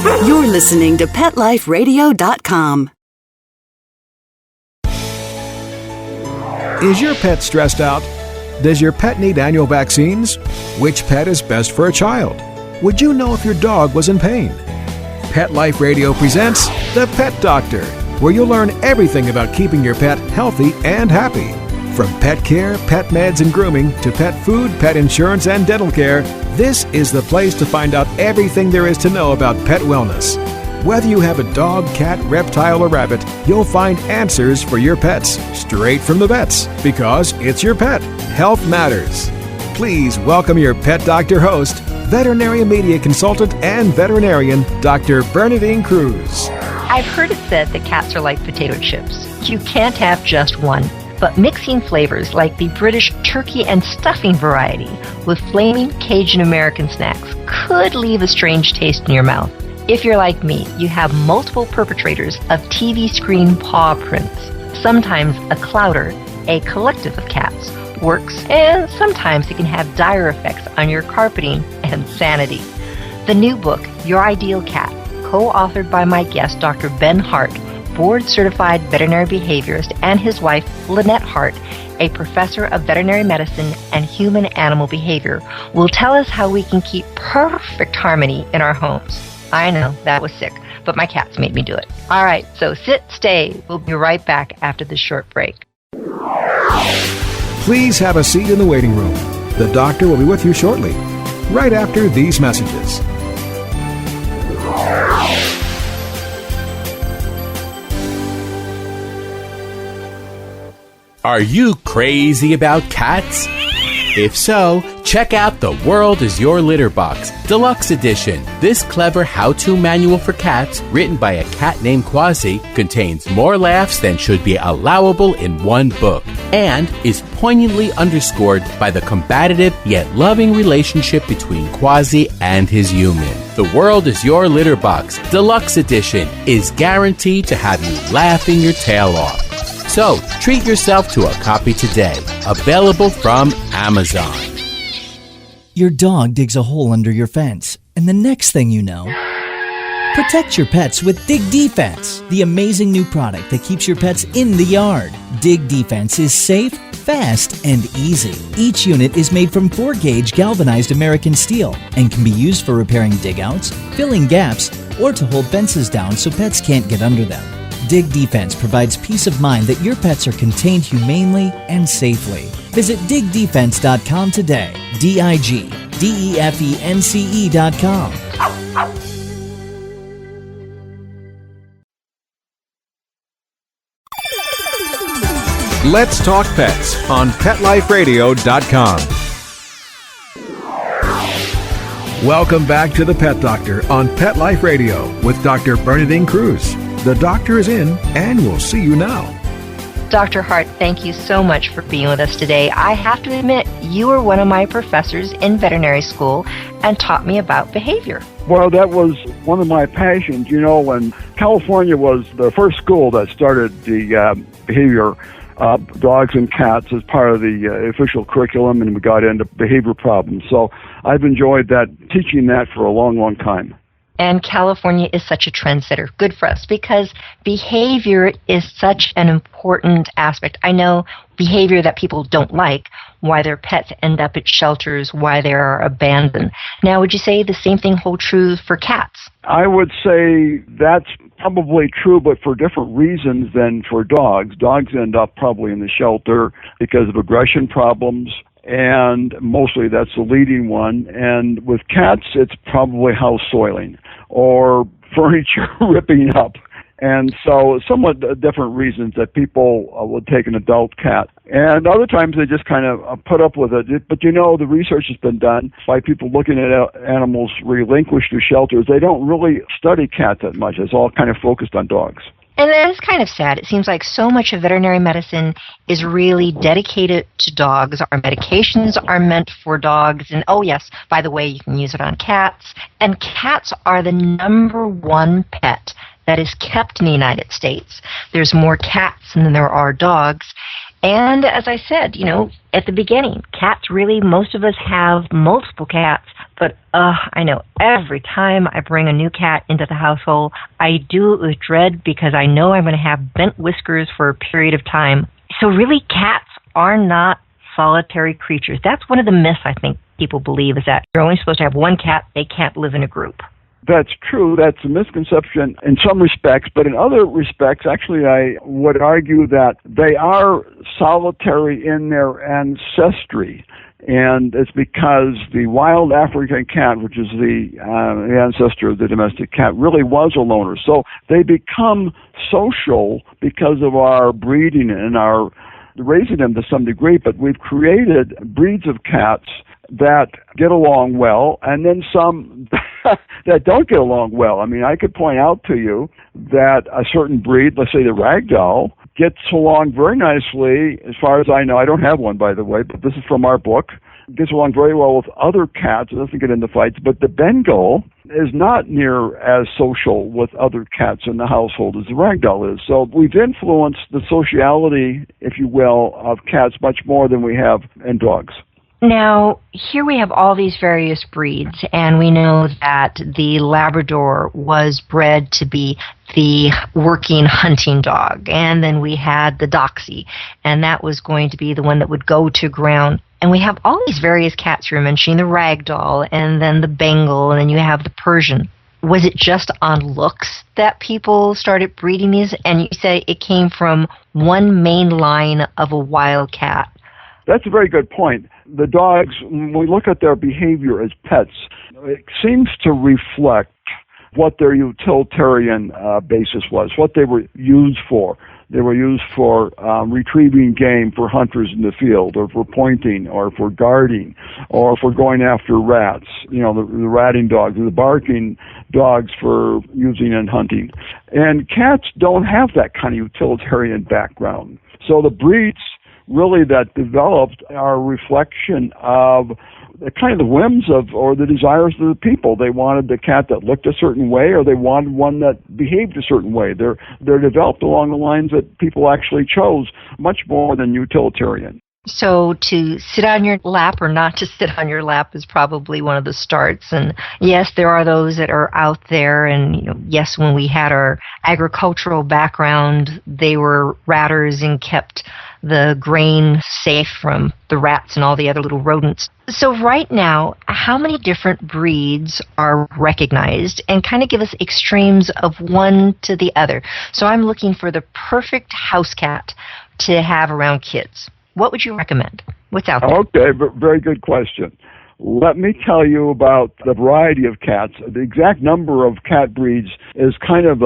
You're listening to PetLifeRadio.com. Is your pet stressed out? Does your pet need annual vaccines? Which pet is best for a child? Would you know if your dog was in pain? Pet Life Radio presents The Pet Doctor, where you'll learn everything about keeping your pet healthy and happy. From pet care, pet meds and grooming, to pet food, pet insurance, and dental care, this is the place to find out everything there is to know about pet wellness. Whether you have a dog, cat, reptile, or rabbit, you'll find answers for your pets straight from the vets, because it's your pet. Health matters. Please welcome your Pet Doctor host, veterinary media consultant and veterinarian, Dr. Bernadine Cruz. I've heard it said that cats are like potato chips. You can't have just one. But mixing flavors like the British turkey and stuffing variety with flaming Cajun American snacks could leave a strange taste in your mouth. If you're like me, you have multiple perpetrators of TV screen paw prints. Sometimes a clowder, a collective of cats, works, and sometimes it can have dire effects on your carpeting and sanity. The new book, Your Ideal Cat, co-authored by my guest, Dr. Ben Hart, board-certified veterinary behaviorist, and his wife, Lynette Hart, a professor of veterinary medicine and human-animal behavior, will tell us how we can keep perfect harmony in our homes. I know, that was sick, but my cats made me do it. All right, so sit, stay. We'll be right back after this short break. Please have a seat in the waiting room. The doctor will be with you shortly, right after these messages. Are you crazy about cats? If so, check out The World is Your Litter Box, Deluxe Edition. This clever how-to manual for cats, written by a cat named Quasi, contains more laughs than should be allowable in one book, and is poignantly underscored by the combative yet loving relationship between Quasi and his human. The World is Your Litter Box, Deluxe Edition, is guaranteed to have you laughing your tail off. So, treat yourself to a copy today. Available from Amazon. Your dog digs a hole under your fence, and the next thing you know, protect your pets with Dig Defense, the amazing new product that keeps your pets in the yard. Dig Defense is safe, fast, and easy. Each unit is made from 4-gauge galvanized American steel and can be used for repairing dig-outs, filling gaps, or to hold fences down so pets can't get under them. Dig Defense provides peace of mind that your pets are contained humanely and safely. Visit digdefense.com today. DIGDEFENCE.com. Let's Talk Pets on PetLifeRadio.com. Welcome back to The Pet Doctor on Pet Life Radio with Dr. Bernadine Cruz. The doctor is in, and we'll see you now. Dr. Hart, thank you so much for being with us today. I have to admit, you were one of my professors in veterinary school and taught me about behavior. Well, that was one of my passions. You know, when California was the first school that started the behavior dogs and cats as part of the official curriculum, and we got into behavior problems. So I've enjoyed that, teaching that for a long, long time. And California is such a trendsetter. Good for us, because behavior is such an important aspect. I know behavior that people don't like, why their pets end up at shelters, why they are abandoned. Now, would you say the same thing holds true for cats? I would say that's probably true, but for different reasons than for dogs. Dogs end up probably in the shelter because of aggression problems, and mostly that's the leading one. And with cats, it's probably house soiling or furniture ripping up. And so somewhat different reasons that people would take an adult cat. And other times they just kind of put up with it. But, you know, the research has been done by people looking at animals relinquished to shelters. They don't really study cats that much. It's all kind of focused on dogs. And that is kind of sad. It seems like so much of veterinary medicine is really dedicated to dogs. Our medications are meant for dogs. And, oh, yes, by the way, you can use it on cats. And cats are the number one pet that is kept in the United States. There's more cats than there are dogs. And as I said, at the beginning, cats really, most of us have multiple cats, but I know every time I bring a new cat into the household, I do it with dread because I know I'm going to have bent whiskers for a period of time. So really, cats are not solitary creatures. That's one of the myths I think people believe, is that you're only supposed to have one cat, they can't live in a group. That's true. That's a misconception in some respects, but in other respects, actually, I would argue that they are solitary in their ancestry. And it's because the wild African cat, which is the ancestor of the domestic cat, really was a loner. So they become social because of our breeding and our raising them to some degree, but we've created breeds of cats that get along well, and then some that don't get along well. I mean, I could point out to you that a certain breed, let's say the ragdoll, gets along very nicely, as far as I know. I don't have one, by the way, but this is from our book. Gets along very well with other cats. It doesn't get into fights, but the Bengal is not near as social with other cats in the household as the ragdoll is. So we've influenced the sociality, if you will, of cats much more than we have in dogs. Now, here we have all these various breeds, and we know that the Labrador was bred to be the working hunting dog, and then we had the Doxy, and that was going to be the one that would go to ground. And we have all these various cats. You're mentioning the Ragdoll, and then the Bengal, and then you have the Persian. Was it just on looks that people started breeding these? And you say it came from one main line of a wild cat. That's a very good point. The dogs, when we look at their behavior as pets, it seems to reflect what their utilitarian basis was, what they were used for. They were used for retrieving game for hunters in the field, or for pointing, or for guarding, or for going after rats. The ratting dogs, the barking dogs for using in hunting. And cats don't have that kind of utilitarian background. So the breeds really that developed are a reflection of the kind of the whims of, or the desires of the people. They wanted the cat that looked a certain way, or they wanted one that behaved a certain way. They're developed along the lines that people actually chose, much more than utilitarian. So to sit on your lap or not to sit on your lap is probably one of the starts. And yes, there are those that are out there. And yes, when we had our agricultural background, they were ratters and kept the grain safe from the rats and all the other little rodents. So right now, how many different breeds are recognized, and kind of give us extremes of one to the other? So I'm looking for the perfect house cat to have around kids. What would you recommend? What's out there? Okay, very good question. Let me tell you about the variety of cats. The exact number of cat breeds is kind of,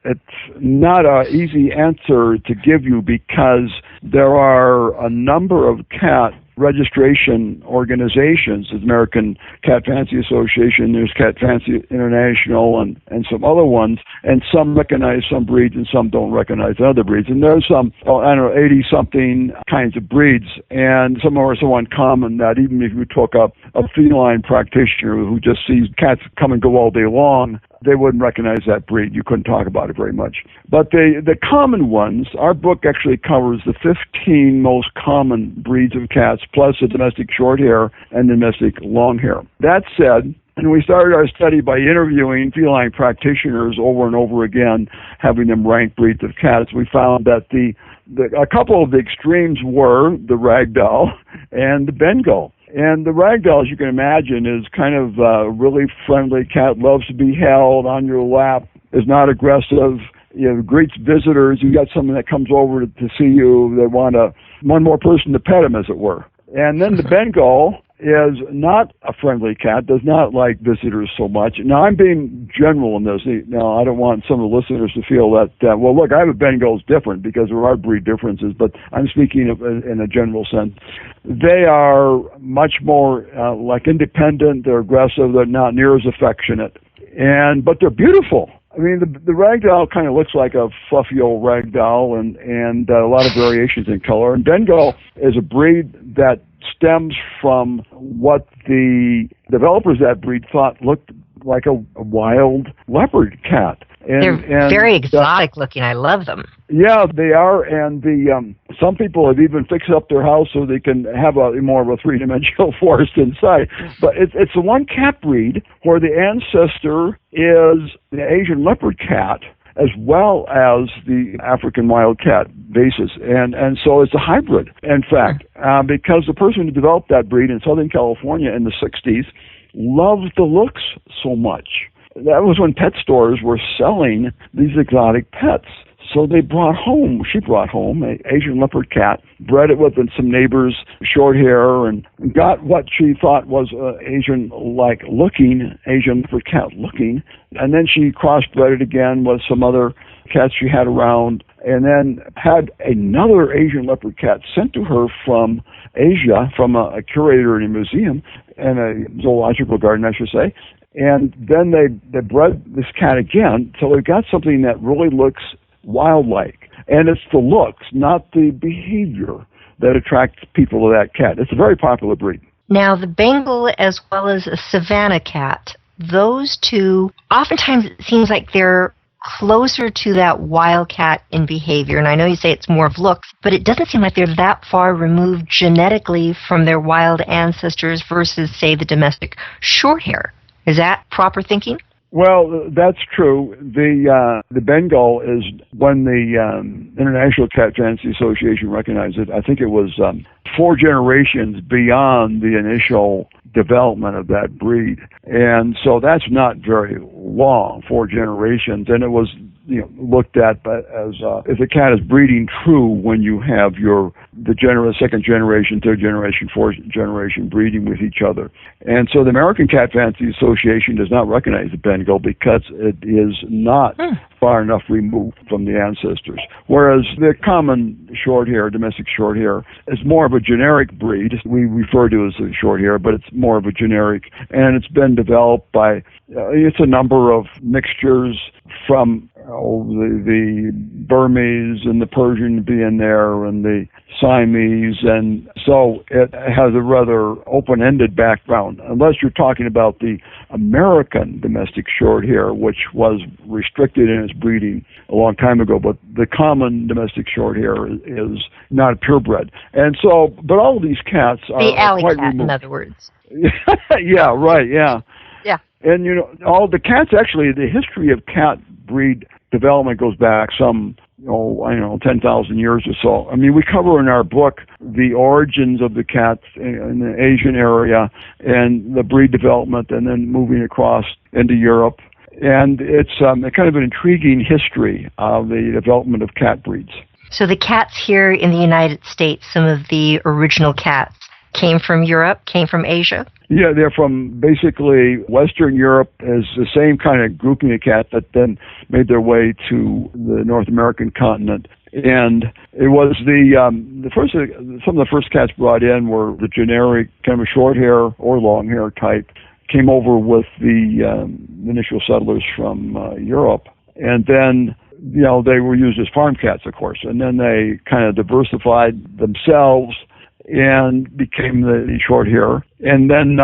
it's not an easy answer to give you, because there are a number of cat registration organizations. There's American Cat Fancy Association, there's Cat Fancy International, and some other ones, and some recognize some breeds and some don't recognize other breeds. And there's some, 80-something kinds of breeds, and some are so uncommon that even if you took a feline practitioner who just sees cats come and go all day long, they wouldn't recognize that breed. You couldn't talk about it very much. But the common ones, our book actually covers the 15 most common breeds of cats, plus the domestic short hair and the domestic long hair. That said, and we started our study by interviewing feline practitioners over and over again, having them rank breeds of cats. We found that a couple of the extremes were the Ragdoll and the Bengal. And the Ragdoll, as you can imagine, is kind of a really friendly cat, loves to be held on your lap, is not aggressive, greets visitors. You got someone that comes over to see you, they want one more person to pet him, as it were. And then the Bengal is not a friendly cat, does not like visitors so much. Now, I'm being general in this. Now, I don't want some of the listeners to feel that, well, look, I have a Bengal is different, because there are breed differences, but I'm speaking in a general sense. They are much more like independent, they're aggressive, they're not near as affectionate, but they're beautiful. I mean, the Ragdoll kind of looks like a fluffy old Ragdoll, and a lot of variations in color. And Bengal is a breed that stems from what the developers of that breed thought looked like a wild leopard cat. They're very exotic looking. I love them. Yeah, they are, and some people have even fixed up their house so they can have more of a three-dimensional forest inside. But it's the one cat breed where the ancestor is the Asian leopard cat as well as the African wildcat basis. And so it's a hybrid, in fact, because the person who developed that breed in Southern California in the 60s loved the looks so much. That was when pet stores were selling these exotic pets. So she brought home an Asian leopard cat, bred it with some neighbors, short hair, and got what she thought was Asian-like looking, Asian leopard cat looking. And then she crossbred it again with some other cats she had around, and then had another Asian leopard cat sent to her from Asia, from a curator in a museum, and a zoological garden, I should say. And then they bred this cat again, so they've got something that really looks wild-like. And it's the looks, not the behavior, that attracts people to that cat. It's a very popular breed. Now, the Bengal as well as a Savannah cat, those two, oftentimes it seems like they're closer to that wildcat in behavior. And I know you say it's more of looks, but it doesn't seem like they're that far removed genetically from their wild ancestors versus, say, the domestic shorthair. Is that proper thinking? Well, that's true. The Bengal is, when the International Cat Fancy Association recognized it, I think it was 4 generations beyond the initial development of that breed. And so that's not very long, 4 generations. And it was looked at as if a cat is breeding true when you have the second generation, third generation, fourth generation breeding with each other. And so the American Cat Fancy Association does not recognize the Bengal because it is not far enough removed from the ancestors. Whereas the common shorthair, domestic shorthair, is more of a generic breed. We refer to it as a shorthair, but it's more of a generic, and it's been developed by it's a number of mixtures from the Burmese and the Persian being there, and the Siamese, and so it has a rather open-ended background, unless you're talking about the American domestic shorthair, which was restricted in its breeding a long time ago, but the common domestic shorthair is not purebred. And so, but all of these cats are the alley quite cat, removed. in other words. Yeah, right, yeah. Yeah. And, all the cats, actually, the history of cat breed development goes back some, 10,000 years or so. I mean, we cover in our book the origins of the cats in the Asian area and the breed development, and then moving across into Europe. And it's kind of an intriguing history of the development of cat breeds. So the cats here in the United States, some of the original cats, came from Europe, came from Asia? Yeah, they're from basically Western Europe, is the same kind of grouping of cats that then made their way to the North American continent. And it was some of the first cats brought in were the generic kind of a short hair or long hair type, came over with the initial settlers from Europe. And then, they were used as farm cats, of course. And then they kind of diversified themselves and became the short hair. And then,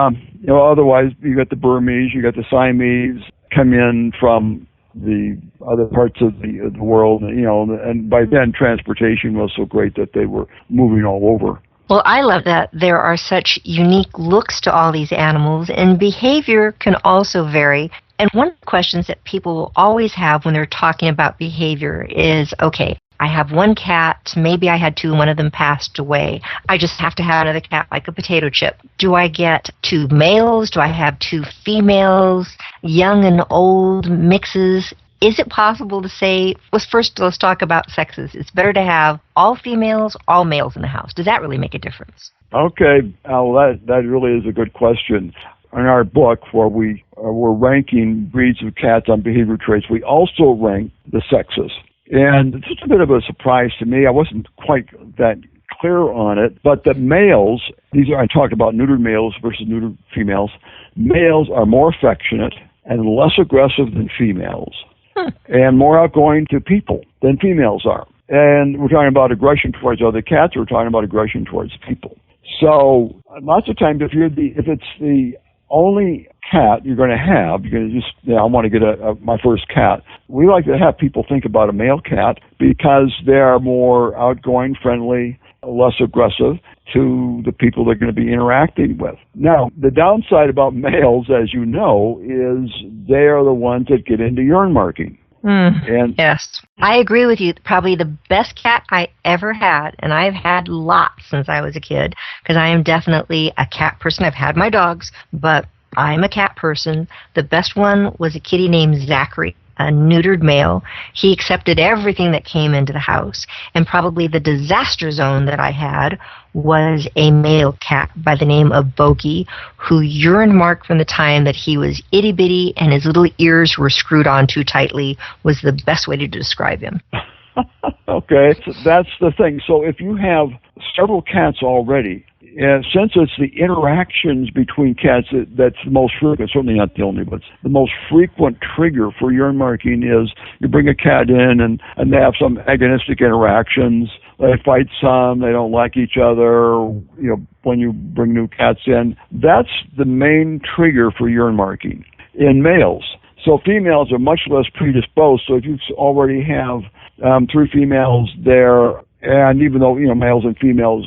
otherwise, you got the Burmese, you got the Siamese come in from the other parts of the world, and by then transportation was so great that they were moving all over. Well, I love that there are such unique looks to all these animals, and behavior can also vary. And one of the questions that people will always have when they're talking about behavior is, okay, I have one cat, maybe I had 2, one of them passed away. I just have to have another cat like a potato chip. Do I get 2 males? Do I have 2 females? Young and old mixes? Is it possible to say, first let's talk about sexes. It's better to have all females, all males in the house. Does that really make a difference? Okay, well, that really is a good question. In our book, where we're ranking breeds of cats on behavior traits, we also rank the sexes. And it's just a bit of a surprise to me. I wasn't quite that clear on it. But the males, I talked about neutered males versus neutered females. Males are more affectionate and less aggressive than females, and more outgoing to people than females are. And we're talking about aggression towards other cats, or we're talking about aggression towards people. So lots of times, if it's the only cat you're going to have, you're going to just, I want to get my first cat. We like to have people think about a male cat because they are more outgoing, friendly, less aggressive to the people they're going to be interacting with. Now, the downside about males, as you know, is they are the ones that get into urine marking. And yes, I agree with you. Probably the best cat I ever had, and I've had lots since I was a kid, because I am definitely a cat person. I've had my dogs, but I'm a cat person. The best one was a kitty named Zachary, a neutered male. He accepted everything that came into the house. And probably the disaster zone that I had was a male cat by the name of Bogey, who urine marked from the time that he was itty-bitty and his little ears were screwed on too tightly, was the best way to describe him. Okay, so that's the thing. So if you have several cats already, and since it's the interactions between cats that's the most frequent, certainly not the only, but the most frequent trigger for urine marking is you bring a cat in and they have some agonistic interactions. They fight some, they don't like each other, when you bring new cats in. That's the main trigger for urine marking in males. So females are much less predisposed. So if you already have 3 females there, and even though, males and females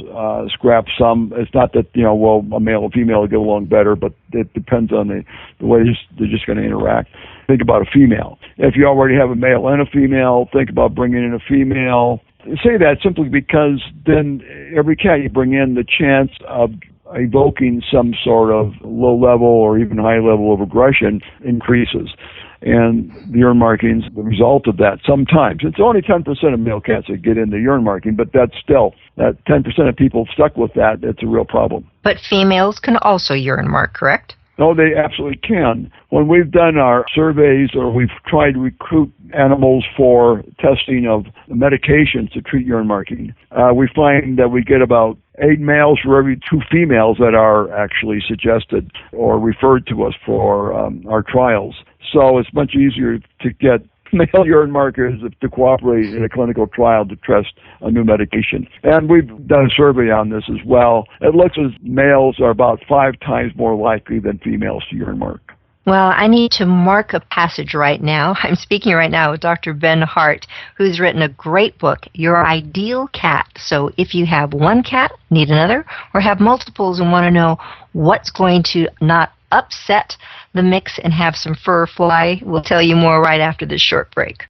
scrap some, it's not that, a male and female will get along better, but it depends on the way they're just going to interact. Think about a female. If you already have a male and a female, think about bringing in a female. I say that simply because then every cat you bring in, the chance of evoking some sort of low level or even high level of aggression increases. And the urine marking's the result of that sometimes. It's only 10% of male cats that get into urine marking, but that's still, that 10% of people stuck with that, it's a real problem. But females can also urine mark, correct? No, they absolutely can. When we've done our surveys or we've tried to recruit animals for testing of medications to treat urine marking, we find that we get about 8 males for every 2 females that are actually suggested or referred to us for our trials. So it's much easier to get male urine markers to cooperate in a clinical trial to test a new medication. And we've done a survey on this as well. It looks as males are about 5 times more likely than females to urine mark. Well, I need to mark a passage right now. I'm speaking right now with Dr. Ben Hart, who's written a great book, Your Ideal Cat. So if you have one cat, need another, or have multiples and want to know what's going to not upset the mix and have some fur fly, we'll tell you more right after this short break.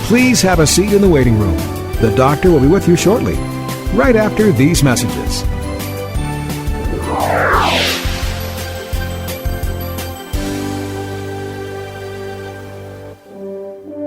Please have a seat in the waiting room. The doctor will be with you shortly, right after these messages.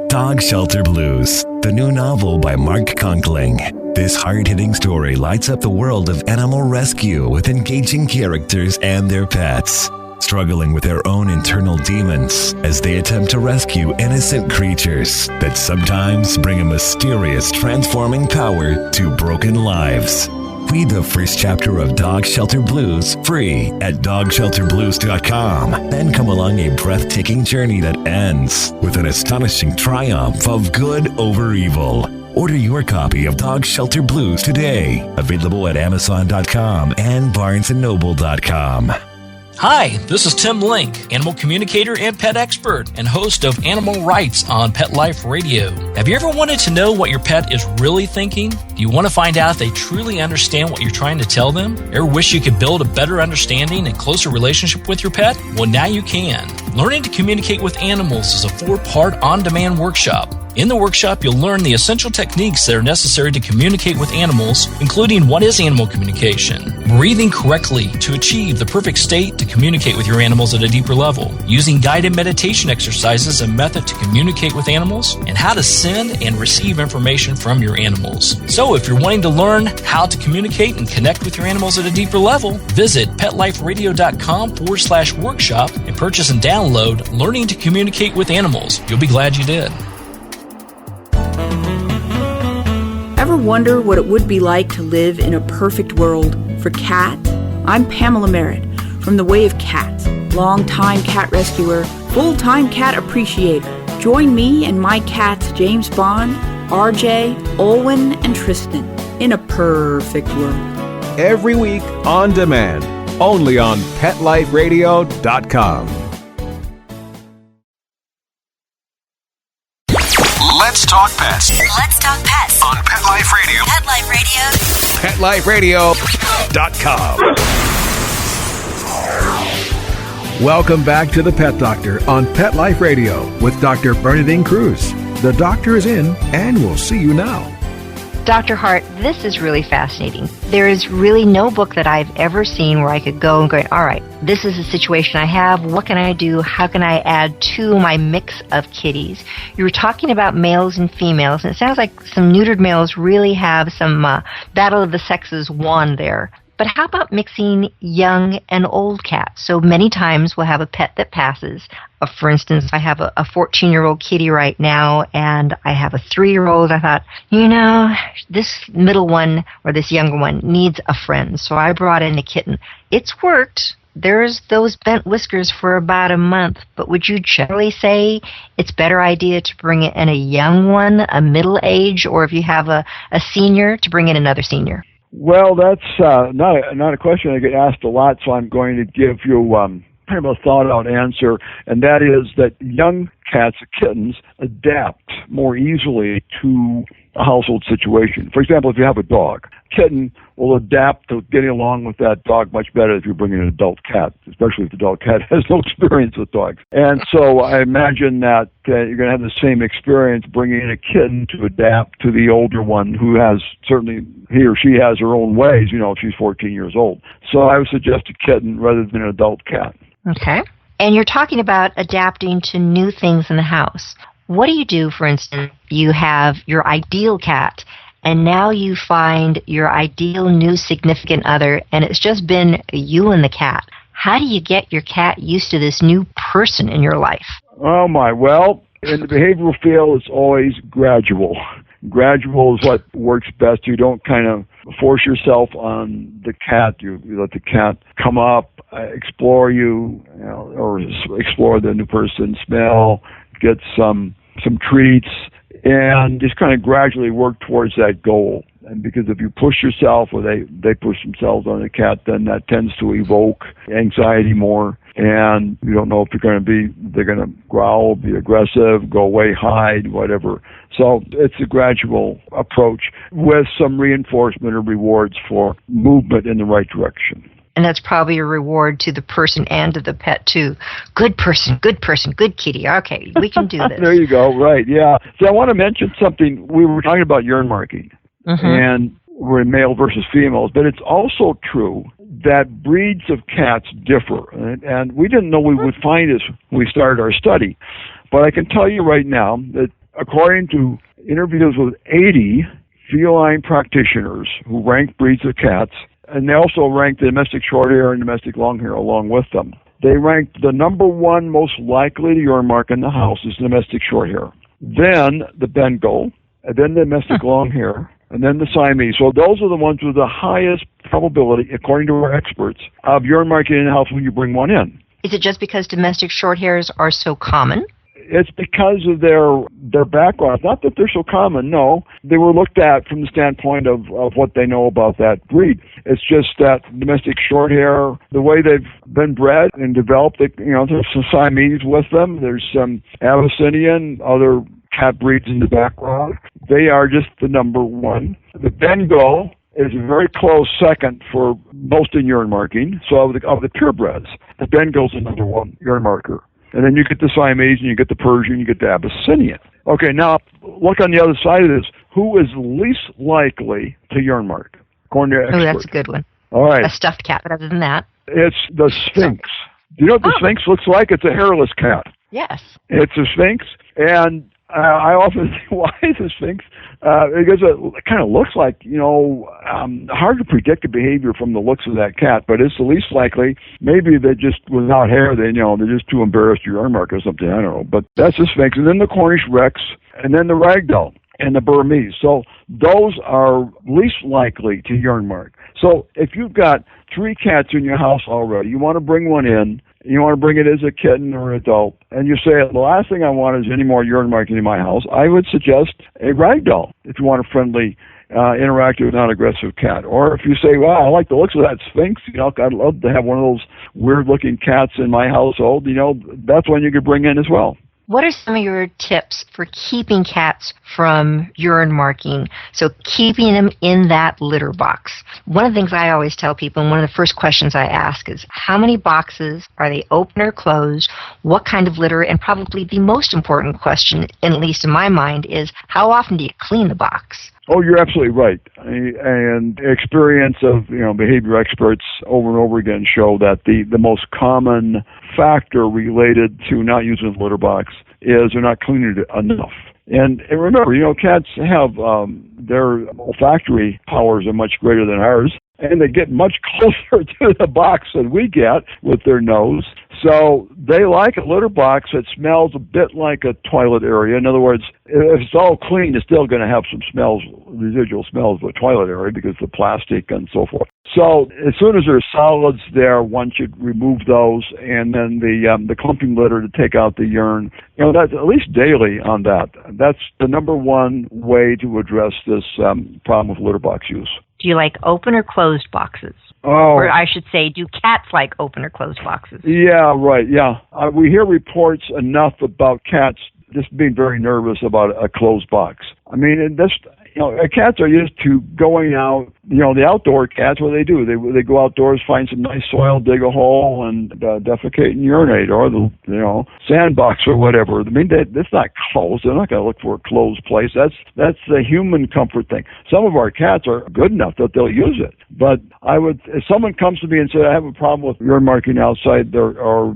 Dog Shelter Blues, the new novel by Mark Conkling. This hard-hitting story lights up the world of animal rescue with engaging characters and their pets, struggling with their own internal demons as they attempt to rescue innocent creatures that sometimes bring a mysterious transforming power to broken lives. Read the first chapter of Dog Shelter Blues free at dogshelterblues.com. Then come along a breathtaking journey that ends with an astonishing triumph of good over evil. Order your copy of Dog Shelter Blues today. Available at Amazon.com and BarnesandNoble.com. Hi, this is Tim Link, animal communicator and pet expert and host of Animal Rights on Pet Life Radio. Have you ever wanted to know what your pet is really thinking? Do you want to find out if they truly understand what you're trying to tell them? Ever wish you could build a better understanding and closer relationship with your pet? Well, now you can. Learning to Communicate with Animals is a 4-part on-demand workshop. In the workshop, you'll learn the essential techniques that are necessary to communicate with animals, including what is animal communication, breathing correctly to achieve the perfect state to communicate with your animals at a deeper level, using guided meditation exercises as a method to communicate with animals, and how to send and receive information from your animals. So if you're wanting to learn how to communicate and connect with your animals at a deeper level, visit PetLifeRadio.com/workshop and purchase and download Learning to Communicate with Animals. You'll be glad you did. Ever wonder what it would be like to live in a perfect world for cats? I'm Pamela Merritt from The Way of Cats, longtime cat rescuer, full-time cat appreciator. Join me and my cats James Bond, RJ, Olwen, and Tristan in a perfect world. Every week on demand only on PetLifeRadio.com. Let's talk pets. Let's talk pets On Pet Life Radio. Pet Life Radio. PetLifeRadio.com. Welcome back to the Pet Doctor on Pet Life Radio with Dr. Bernadine Cruz. The doctor is in, and we'll see you now. Dr. Hart, this is really fascinating. There is really no book that I've ever seen where I could go and go, all right, this is the situation I have. What can I do? How can I add to my mix of kitties? You were talking about males and females, and it sounds like some neutered males really have some battle of the sexes won there. But how about mixing young and old cats? So many times we'll have a pet that passes. For instance, I have a 14-year-old kitty right now, and I have a 3-year-old. I thought, this middle one or this younger one needs a friend. So I brought in a kitten. It's worked. There's those bent whiskers for about a month. But would you generally say it's a better idea to bring in a young one, a middle age, or if you have a senior, to bring in another senior? Well, that's not a question I get asked a lot, so I'm going to give you kind of a thought-out answer, and that is that young cats, kittens, adapt more easily to a household situation. For example, if you have a dog, kitten will adapt to getting along with that dog much better if you bring in an adult cat, especially if the adult cat has no experience with dogs. And so I imagine that you're going to have the same experience bringing in a kitten to adapt to the older one who has, certainly he or she has her own ways, if she's 14 years old. So I would suggest a kitten rather than an adult cat. Okay. And you're talking about adapting to new things in the house. What do you do, for instance, you have your ideal cat, and now you find your ideal new significant other, and it's just been you and the cat. How do you get your cat used to this new person in your life? Oh, my. Well, in the behavioral field, it's always gradual. Gradual is what works best. You don't kind of force yourself on the cat. You let the cat come up, explore or explore the new person, smell, get some treats, and just kind of gradually work towards that goal. And because if you push yourself or they push themselves on the cat, then that tends to evoke anxiety more. And you don't know if they're going to growl, be aggressive, go away, hide, whatever. So it's a gradual approach with some reinforcement or rewards for movement in the right direction. And that's probably a reward to the person and to the pet, too. Good person, good kitty. Okay, we can do this. There you go, right, yeah. So I want to mention something. We were talking about urine marking, and we're in male versus females, but it's also true that breeds of cats differ. And we didn't know we would find this when we started our study. But I can tell you right now that according to interviews with 80 feline practitioners who rank breeds of cats, and they also ranked the domestic short-hair and domestic long-hair along with them. They ranked the number one most likely to urine mark in the house is domestic short-hair, then the Bengal, and then the domestic long-hair, and then the Siamese. So those are the ones with the highest probability, according to our experts, of urine marking in the house when you bring one in. Is it just because domestic short-hairs are so common? It's because of their background. Not that they're so common, no. They were looked at from the standpoint of what they know about that breed. It's just that domestic short-hair, the way they've been bred and developed, there's some Siamese with them. There's some Abyssinian, other cat breeds in the background. They are just the number one. The Bengal is a very close second for most in urine marking. So of the purebreds, the Bengal's the number one urine marker. And then you get the Siamese, and you get the Persian, you get the Abyssinian. Okay, now look on the other side of this. Who is least likely to urine mark, according to experts? Oh, that's a good one. All right. A stuffed cat, but other than that? It's the Sphinx. Do you know what the Sphinx looks like? It's a hairless cat. Yes. It's a Sphinx, and I often think, why is a Sphinx? Because it kind of looks like, hard to predict the behavior from the looks of that cat, but it's the least likely. Maybe they just, without hair, they're just too embarrassed to urine mark or something, I don't know. But that's the Sphinx. And then the Cornish Rex, and then the Ragdoll, and the Burmese. So those are least likely to urine mark. So if you've got 3 cats in your house already, you want to bring one in, you want to bring it as a kitten or an adult, and you say, the last thing I want is any more urine marking in my house, I would suggest a Ragdoll if you want a friendly interactive, non-aggressive cat. Or if you say, wow, I like the looks of that Sphinx, I'd love to have one of those weird-looking cats in my household, that's one you could bring in as well. What are some of your tips for keeping cats from urine marking? So keeping them in that litter box. One of the things I always tell people, and one of the first questions I ask is, how many boxes are they open or closed? What kind of litter? And probably the most important question, at least in my mind, is how often do you clean the box? Oh, you're absolutely right. And experience of behavior experts over and over again show that the most common factor related to not using the litter box is they're not cleaning it enough. And remember, cats have their olfactory powers are much greater than ours, and they get much closer to the box than we get with their nose. So they like a litter box that smells a bit like a toilet area. In other words, if it's all clean, it's still going to have some smells, residual smells of a toilet area because of the plastic and so forth. So as soon as there's solids there, one should remove those, and then the clumping litter to take out the urine. That's at least daily on that. That's the number one way to address this problem with litter box use. Do you like open or closed boxes? Oh. Or I should say, do cats like open or closed boxes? Yeah, right, yeah. We hear reports enough about cats just being very nervous about a closed box. I mean, cats are used to going out, the outdoor cats, what they do, they go outdoors, find some nice soil, dig a hole, and defecate and urinate, or the sandbox or whatever. I mean, it's not closed. They're not going to look for a closed place. That's the human comfort thing. Some of our cats are good enough that they'll use it. But if someone comes to me and says, I have a problem with urine marking outside, or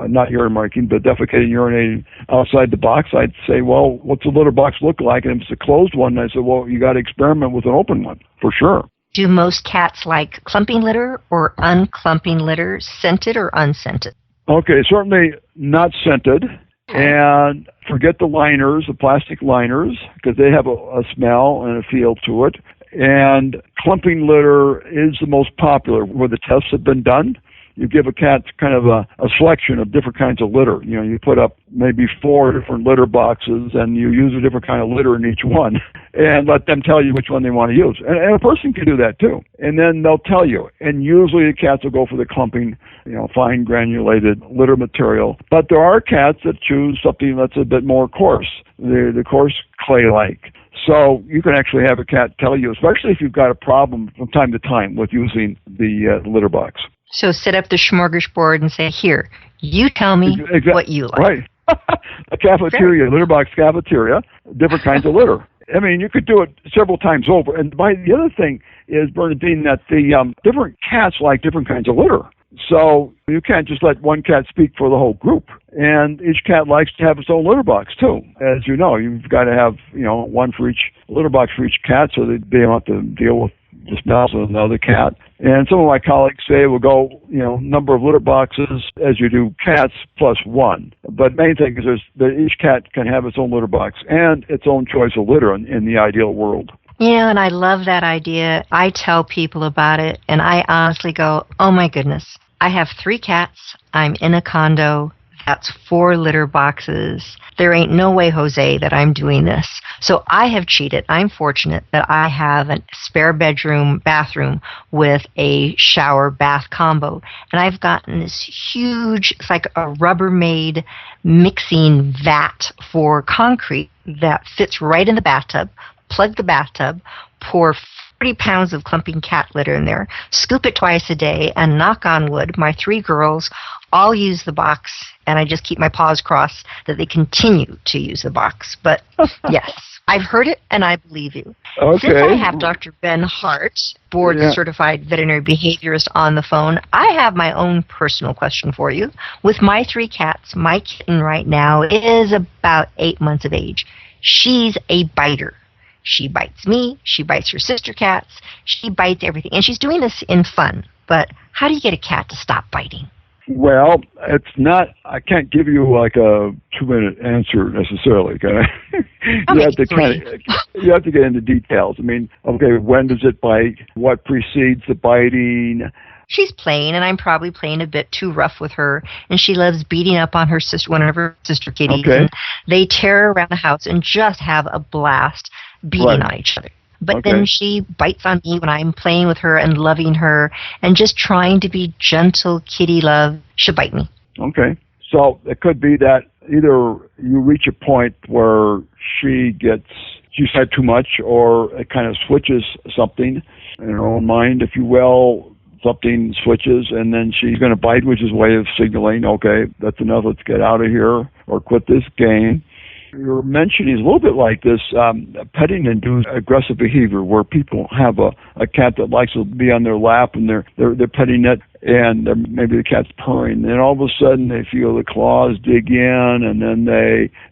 not urine marking, but defecating, urinating outside the box, I'd say, well, what's the litter box look like? And if it's a closed one, I said, well, you got to experiment with an open one, for sure. Do most cats like clumping litter or unclumping litter, scented or unscented? Okay, certainly not scented. And forget the liners, the plastic liners, because they have a smell and a feel to it. And clumping litter is the most popular where the tests have been done. You give a cat kind of a selection of different kinds of litter. You put up maybe 4 different litter boxes, and you use a different kind of litter in each one, and let them tell you which one they want to use. And a person can do that too. And then they'll tell you. And usually the cats will go for the clumping, fine granulated litter material. But there are cats that choose something that's a bit more coarse, the coarse clay-like. So you can actually have a cat tell you, especially if you've got a problem from time to time with using the litter box. So set up the smorgasbord and say, here, you tell me what you like. Right. A cafeteria, litter box cafeteria, different kinds of litter. I mean, you could do it several times over. And the other thing is, Bernadine, that the different cats like different kinds of litter. So you can't just let one cat speak for the whole group. And each cat likes to have its own litter box, too. As you know, you've got to have, one for each litter box for each cat so they don't have to deal with the smells of another cat. And some of my colleagues say we'll go, number of litter boxes as you do cats plus 1. But main thing is that each cat can have its own litter box and its own choice of litter in the ideal world. And I love that idea. I tell people about it, and I honestly go, oh my goodness, I have 3 cats. I'm in a condo. That's 4 litter boxes. There ain't no way, Jose, that I'm doing this. So I have cheated. I'm fortunate that I have a spare bathroom with a shower bath combo. And I've gotten this huge, it's like a Rubbermaid mixing vat for concrete that fits right in the bathtub. Plug the bathtub, pour 40 pounds of clumping cat litter in there, scoop it twice a day, and knock on wood, my 3 girls all use the box, and I just keep my paws crossed that they continue to use the box. But yes, I've heard it, and I believe you. Okay. Since I have Dr. Ben Hart, board-certified veterinary behaviorist, on the phone, I have my own personal question for you. With my 3 cats, my kitten right now is about 8 months of age. She's a biter. She bites me. She bites her sister cats. She bites everything. And she's doing this in fun. But how do you get a cat to stop biting? Well, it's not, I can't give you like a 2-minute answer necessarily. You have to get into details. I mean, okay, when does it bite? What precedes the biting? She's playing, and I'm probably playing a bit too rough with her, and she loves beating up on one of her sister kitties. Okay. And they tear around the house and just have a blast beating on each other. But then she bites on me when I'm playing with her and loving her and just trying to be gentle kitty love. She'll bite me. Okay. So it could be that either you reach a point where she's had too much, or it kind of switches something in her own mind, if you will. Something switches, and then she's going to bite, which is a way of signaling, okay, that's enough, let's get out of here, or quit this game. You're mentioning is a little bit like this petting-induced aggressive behavior, where people have a cat that likes to be on their lap, and they're petting it, and maybe the cat's purring, and all of a sudden they feel the claws dig in, and then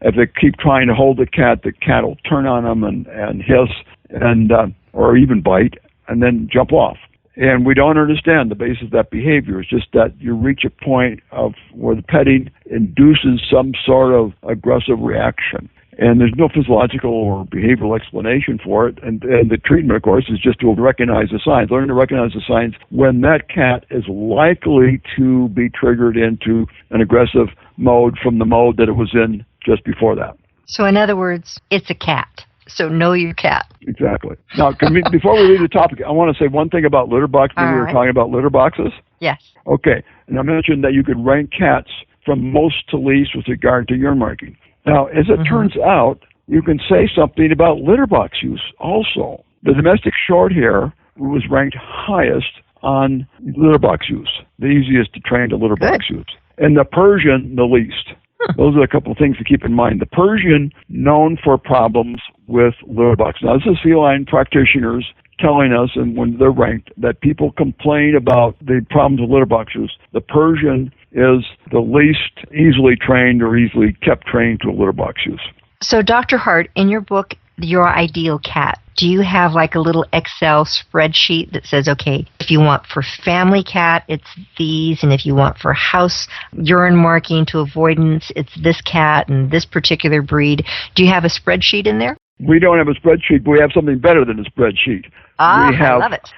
if they keep trying to hold the cat will turn on them and hiss, and or even bite, and then jump off. And we don't understand the basis of that behavior. It's just that you reach a point of where the petting induces some sort of aggressive reaction. And there's no physiological or behavioral explanation for it. And the treatment, of course, is just to recognize the signs. Learn to recognize the signs when that cat is likely to be triggered into an aggressive mode from the mode that it was in just before that. So in other words, it's a cat. So know your cat. Exactly. Now, before we leave the topic, I want to say one thing about litter boxes. We were talking about litter boxes. Yes. Okay. And I mentioned that you could rank cats from most to least with regard to urine marking. Now, as it turns out, you can say something about litter box use also. The domestic short hair was ranked highest on litter box use, the easiest to train to litter box use. And the Persian, the least. Those are a couple of things to keep in mind. The Persian, known for problems with litter boxes. Now, this is feline practitioners telling us, and when they're ranked, that people complain about the problems with litter boxes. The Persian is the least easily trained or easily kept trained to litter box use. So, Dr. Hart, in your book, Your Ideal Cat, do you have like a little Excel spreadsheet that says, okay, if you want for family cat, it's these, and if you want for house urine marking to avoidance, it's this cat and this particular breed? Do you have a spreadsheet in there? We don't have a spreadsheet, but we have something better than a spreadsheet. I love it.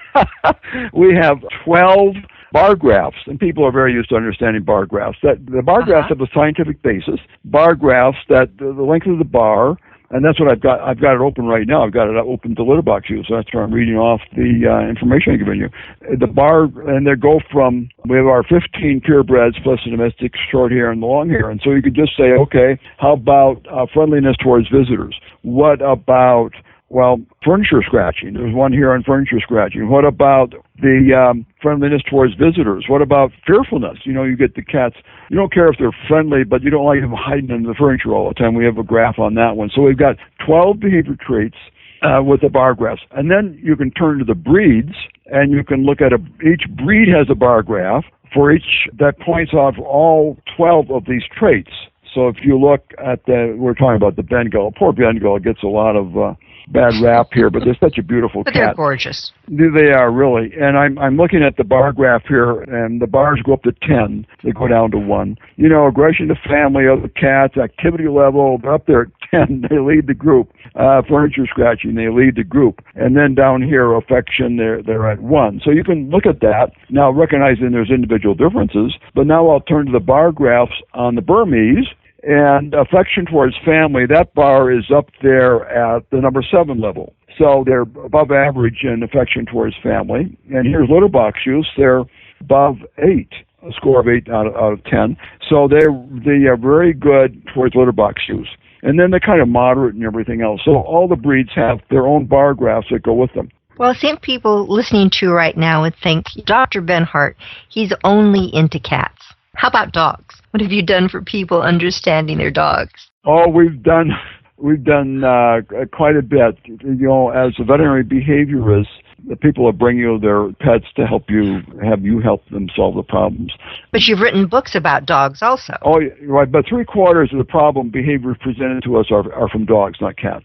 We have 12 bar graphs, and people are very used to understanding bar graphs. The bar graphs have a scientific basis. Bar graphs that the length of the bar, and that's what I've got. I've got it open right now. I've got it open to litter box use. So that's where I'm reading off the information I'm giving you. The bar, and they go from, we have our 15 purebreds plus the domestic short hair and the long hair. And so you could just say, okay, how about friendliness towards visitors? What about, furniture scratching? There's one here on furniture scratching. What about the friendliness towards visitors? What about fearfulness? You get the cats, you don't care if they're friendly, but you don't like them hiding under the furniture all the time. We have a graph on that one. So we've got 12 behavior traits with the bar graphs. And then you can turn to the breeds, and you can look at each breed has a bar graph for each that points out all 12 of these traits. So if you look at we're talking about the Bengal. Poor Bengal gets a lot of bad rap here, but they're such a beautiful cat. But they're gorgeous. They are, really. And I'm looking at the bar graph here, and the bars go up to 10. They go down to 1. Aggression to family, other cats, activity level, they're up there at 10. They lead the group. Furniture scratching, they lead the group. And then down here, affection, they're at 1. So you can look at that. Now, recognizing there's individual differences, but now I'll turn to the bar graphs on the Burmese. And affection towards family, that bar is up there at the number 7 level. So they're above average in affection towards family. And here's litter box use. They're above 8, a score of 8 out of 10. So they are very good towards litter box use. And then they're kind of moderate and everything else. So all the breeds have their own bar graphs that go with them. Well, some people listening to right now would think, Dr. Ben Hart, he's only into cats. How about dogs? What have you done for people understanding their dogs? Oh, we've done quite a bit. As a veterinary behaviorist, the people will bring you their pets to have you help them solve the problems. But you've written books about dogs also. Oh, right. But 3/4 of the problem behaviors presented to us are from dogs, not cats.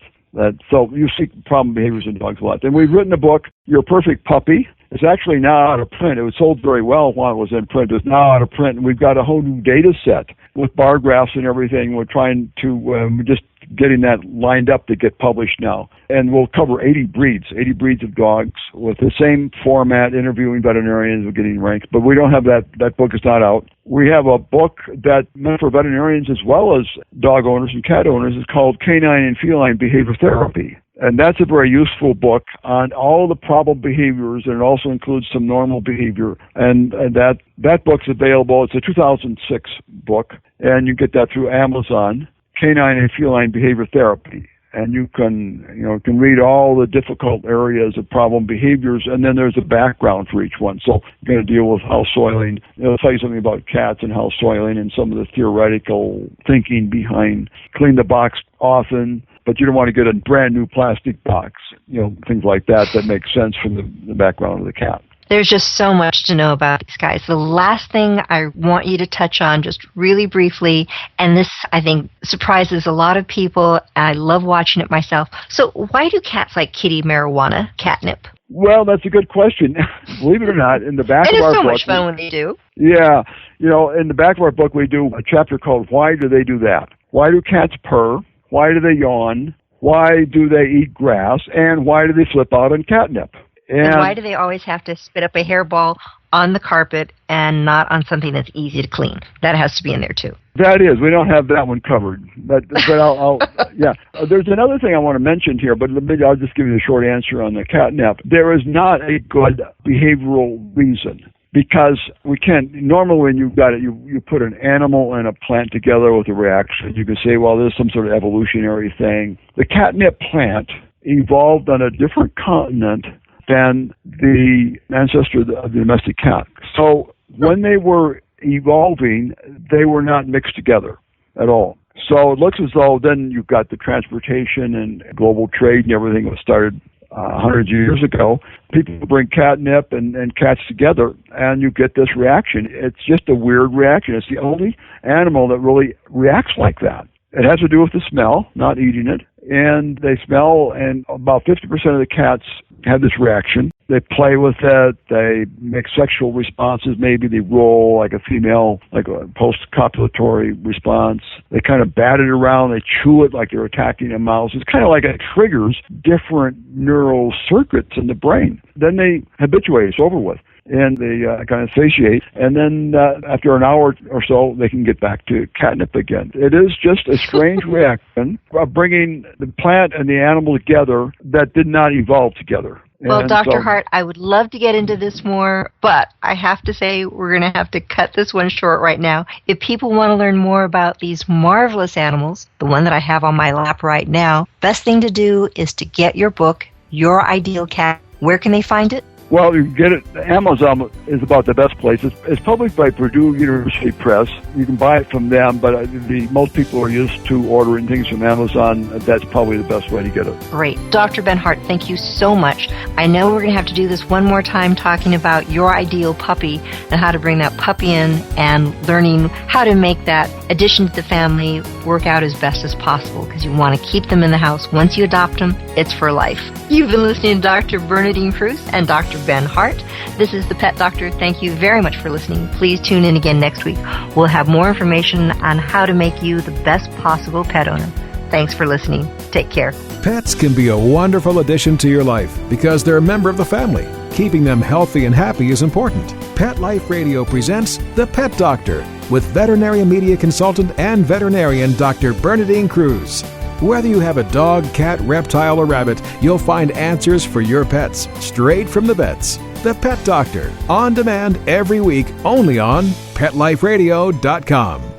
So you see problem behaviors in dogs a lot. And we've written a book, Your Perfect Puppy. It's actually now out of print. It was sold very well while it was in print. It's now out of print, and we've got a whole new data set with bar graphs and everything. We're trying to just getting that lined up to get published now. And we'll cover 80 breeds of dogs with the same format, interviewing veterinarians and getting ranked. But we don't have that book is not out. We have a book that's meant for veterinarians as well as dog owners and cat owners. It's called Canine and Feline Behavior Therapy. And that's a very useful book on all the problem behaviors, and it also includes some normal behavior. And that book's available. It's a 2006 book, and you get that through Amazon, Canine and Feline Behavior Therapy. And you can read all the difficult areas of problem behaviors, and then there's a background for each one. So you're going to deal with house soiling. It'll tell you something about cats and house soiling and some of the theoretical thinking behind clean the box often, but you don't want to get a brand new plastic box, things like that make sense from the background of the cat. There's just so much to know about these guys. The last thing I want you to touch on just really briefly, and this, I think, surprises a lot of people. I love watching it myself. So why do cats like kitty marijuana, catnip? Well, that's a good question. Believe it or not, in the back of our book... It is so much fun when they do. Yeah. In the back of our book, we do a chapter called Why Do They Do That? Why do cats purr? Why do they yawn? Why do they eat grass? And why do they flip out on catnip? And why do they always have to spit up a hairball on the carpet and not on something that's easy to clean? That has to be in there, too. That is. We don't have that one covered. But I'll yeah. There's another thing I want to mention here, but maybe I'll just give you the short answer on the catnip. There is not a good behavioral reason. Because we can't, normally when you've got it, you put an animal and a plant together with a reaction. You can say, well, there's some sort of evolutionary thing. The catnip plant evolved on a different continent than the ancestor of the domestic cat. So when they were evolving, they were not mixed together at all. So it looks as though then you've got the transportation and global trade and everything that was started hundreds of years ago. People bring catnip and cats together, and you get this reaction. It's just a weird reaction. It's the only animal that really reacts like that. It has to do with the smell, not eating it. And they smell, and about 50% of the cats have this reaction. They play with it. They make sexual responses. Maybe they roll like a female, like a post-copulatory response. They kind of bat it around. They chew it like they're attacking a mouse. It's kind of like it triggers different neural circuits in the brain. Then they habituate. It's over with. And they kind of satiate. And then after an hour or so, they can get back to catnip again. It is just a strange reaction of bringing the plant and the animal together that did not evolve together. Well, Dr. Hart, I would love to get into this more, but I have to say we're going to have to cut this one short right now. If people want to learn more about these marvelous animals, the one that I have on my lap right now, best thing to do is to get your book, Your Ideal Cat. Where can they find it? Well, you can get it. Amazon is about the best place. It's published by Purdue University Press. You can buy it from them, but most people are used to ordering things from Amazon. That's probably the best way to get it. Great. Dr. Ben Hart, thank you so much. I know we're going to have to do this one more time, talking about your ideal puppy and how to bring that puppy in and learning how to make that addition to the family work out as best as possible, because you want to keep them in the house. Once you adopt them, it's for life. You've been listening to Dr. Bernadine Cruz and Dr. Ben Hart. This is the Pet Doctor. Thank you very much for listening. Please tune in again next week. We'll have more information on how to make you the best possible pet owner. Thanks for listening. Take care. Pets can be a wonderful addition to your life because they're a member of the family. Keeping them healthy and happy is important. Pet Life Radio presents The Pet Doctor with veterinary media consultant and veterinarian Dr. Bernadine Cruz. Whether you have a dog, cat, reptile, or rabbit, you'll find answers for your pets straight from the vets. The Pet Doctor, on demand every week, only on PetLifeRadio.com.